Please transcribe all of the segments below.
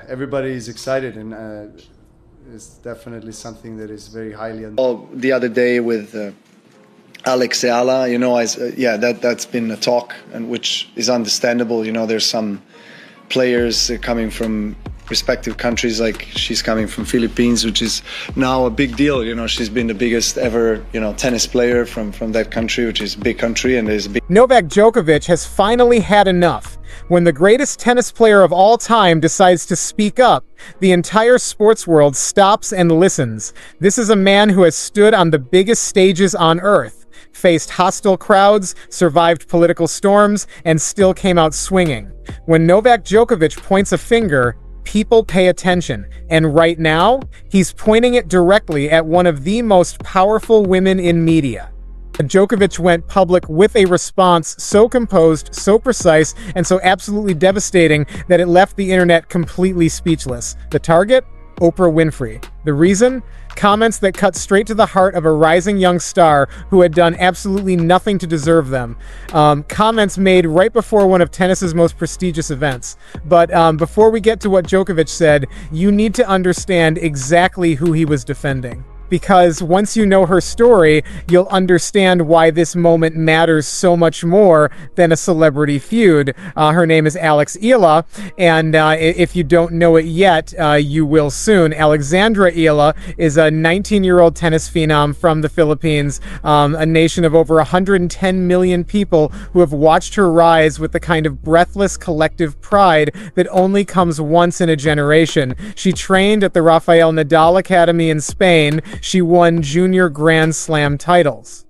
everybody is excited, and it's definitely something that is very highly. The other day with Alex Eala, that's been a talk, and which is understandable. There's some players coming from respective countries, like she's coming from Philippines, which is now a big deal. She's been the biggest ever tennis player from that country, which is a big country, and there's a big. Novak Djokovic has finally had enough. When the greatest tennis player of all time decides to speak up, the entire sports world stops and listens. This is a man who has stood on the biggest stages on earth, faced hostile crowds, survived political storms, and still came out swinging. When Novak Djokovic points a finger, people pay attention, and right now, he's pointing it directly at one of the most powerful women in media. Djokovic went public with a response so composed, so precise, and so absolutely devastating that it left the internet completely speechless. The target? Oprah Winfrey. The reason? Comments that cut straight to the heart of a rising young star who had done absolutely nothing to deserve them. Comments made right before one of tennis's most prestigious events. But before we get to what Djokovic said, you need to understand exactly who he was defending. Because once you know her story, you'll understand why this moment matters so much more than a celebrity feud. Her name is Alex Eala, and if you don't know it yet, you will soon. Alexandra Eala is a 19-year-old tennis phenom from the Philippines, a nation of over 110 million people who have watched her rise with the kind of breathless collective pride that only comes once in a generation. She trained at the Rafael Nadal Academy in Spain. She won junior Grand Slam titles.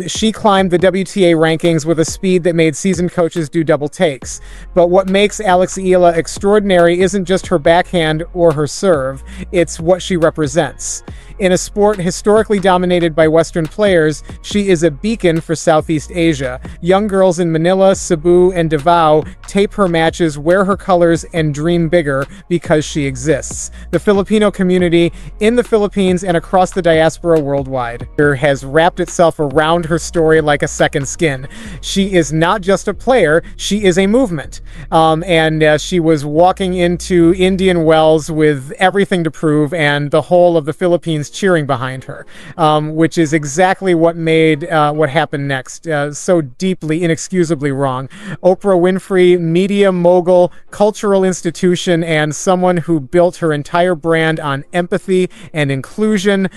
She climbed the WTA rankings with a speed that made seasoned coaches do double takes. But what makes Alex Eala extraordinary isn't just her backhand or her serve, it's what she represents. In a sport historically dominated by Western players, she is a beacon for Southeast Asia. Young girls in Manila, Cebu, and Davao tape her matches, wear her colors, and dream bigger because she exists. The Filipino community in the Philippines and across the diaspora worldwide has wrapped itself around her story like a second skin. She is not just a player, she is a movement. She was walking into Indian Wells with everything to prove, and the whole of the Philippines cheering behind her, which is exactly what made what happened next so deeply, inexcusably wrong. Oprah Winfrey, media mogul, cultural institution, and someone who built her entire brand on empathy and inclusion,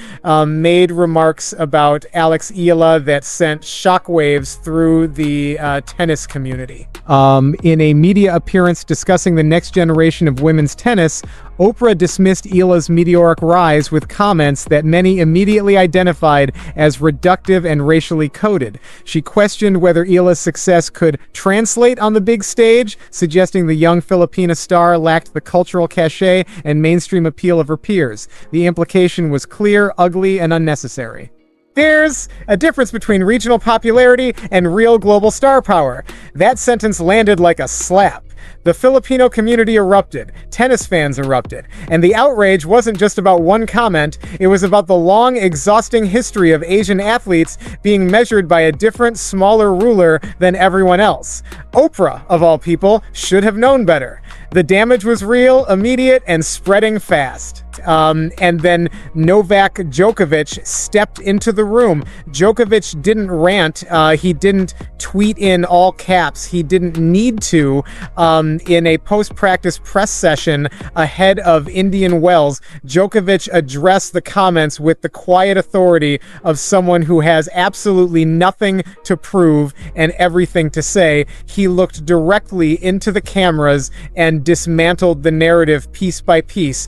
made remarks about Alex Eala that sent shockwaves through the tennis community. In a media appearance discussing the next generation of women's tennis, Oprah dismissed Eala's meteoric rise with comments that many immediately identified as reductive and racially coded. She questioned whether Eala's success could translate on the big stage, suggesting the young Filipina star lacked the cultural cachet and mainstream appeal of her peers. The implication was clear, ugly, and unnecessary. There's a difference between regional popularity and real global star power. That sentence landed like a slap. The Filipino community erupted, tennis fans erupted, and the outrage wasn't just about one comment, it was about the long, exhausting history of Asian athletes being measured by a different, smaller ruler than everyone else. Oprah, of all people, should have known better. The damage was real, immediate, and spreading fast. And then Novak Djokovic stepped into the room. Djokovic didn't rant. He didn't tweet in all caps. He didn't need to. In a post-practice press session ahead of Indian Wells, Djokovic addressed the comments with the quiet authority of someone who has absolutely nothing to prove and everything to say. He looked directly into the cameras and dismantled the narrative piece by piece.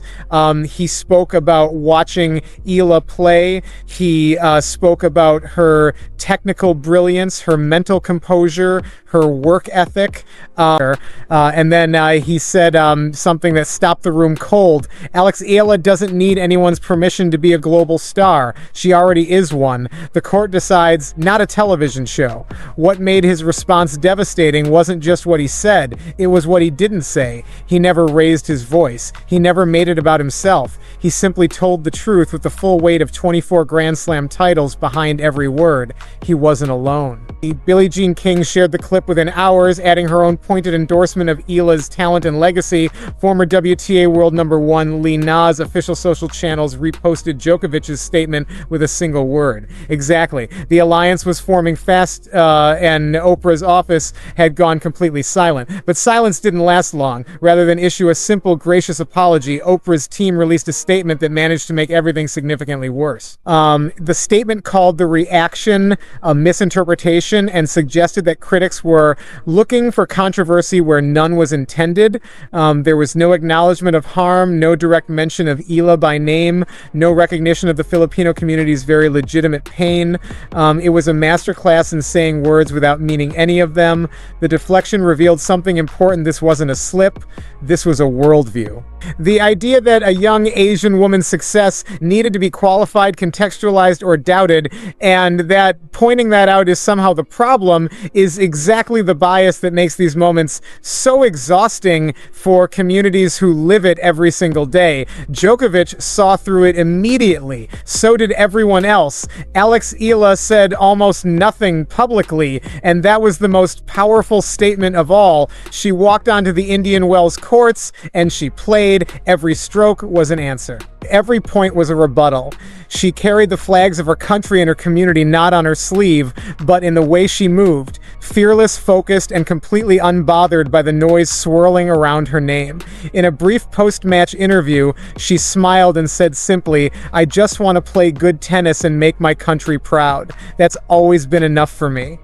He spoke about watching Eala play. He spoke about her technical brilliance, her mental composure, her work ethic. And then he said something that stopped the room cold. Alex Eala doesn't need anyone's permission to be a global star. She already is one. The court decides, not a television show. What made his response devastating wasn't just what he said, it was what he didn't say. He never raised his voice. He never made it about himself. himself. He simply told the truth with the full weight of 24 Grand Slam titles behind every word. He wasn't alone. Billie Jean King shared the clip within hours, adding her own pointed endorsement of Eala's talent and legacy. Former WTA world number 1 Li Na's official social channels reposted Djokovic's statement with a single word. Exactly. The alliance was forming fast, and Oprah's office had gone completely silent. But silence didn't last long. Rather than issue a simple, gracious apology, Oprah's team released a statement that managed to make everything significantly worse. The statement called the reaction a misinterpretation and suggested that critics were looking for controversy where none was intended. There was no acknowledgement of harm, no direct mention of Eala by name, no recognition of the Filipino community's very legitimate pain. It was a masterclass in saying words without meaning any of them. The deflection revealed something important. This wasn't a slip. This was a worldview. The idea that a young Asian woman's success needed to be qualified, contextualized, or doubted, and that pointing that out is somehow the problem, is exactly the bias that makes these moments so exhausting for communities who live it every single day. Djokovic saw through it immediately. So did everyone else. Alex Eala said almost nothing publicly, and that was the most powerful statement of all. She walked onto the Indian Wells courts, and she played. Every stroke was an answer. Every point was a rebuttal. She carried the flags of her country and her community not on her sleeve, but in the way she moved, fearless, focused, and completely unbothered by the noise swirling around her name. In a brief post-match interview, she smiled and said simply, "I just want to play good tennis and make my country proud. That's always been enough for me."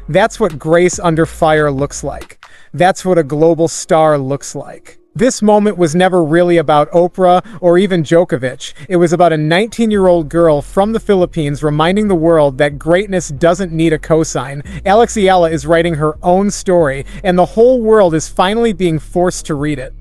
That's what grace under fire looks like. That's what a global star looks like. This moment was never really about Oprah or even Djokovic. It was about a 19-year-old girl from the Philippines reminding the world that greatness doesn't need a cosign. Alex Eala is writing her own story, and the whole world is finally being forced to read it.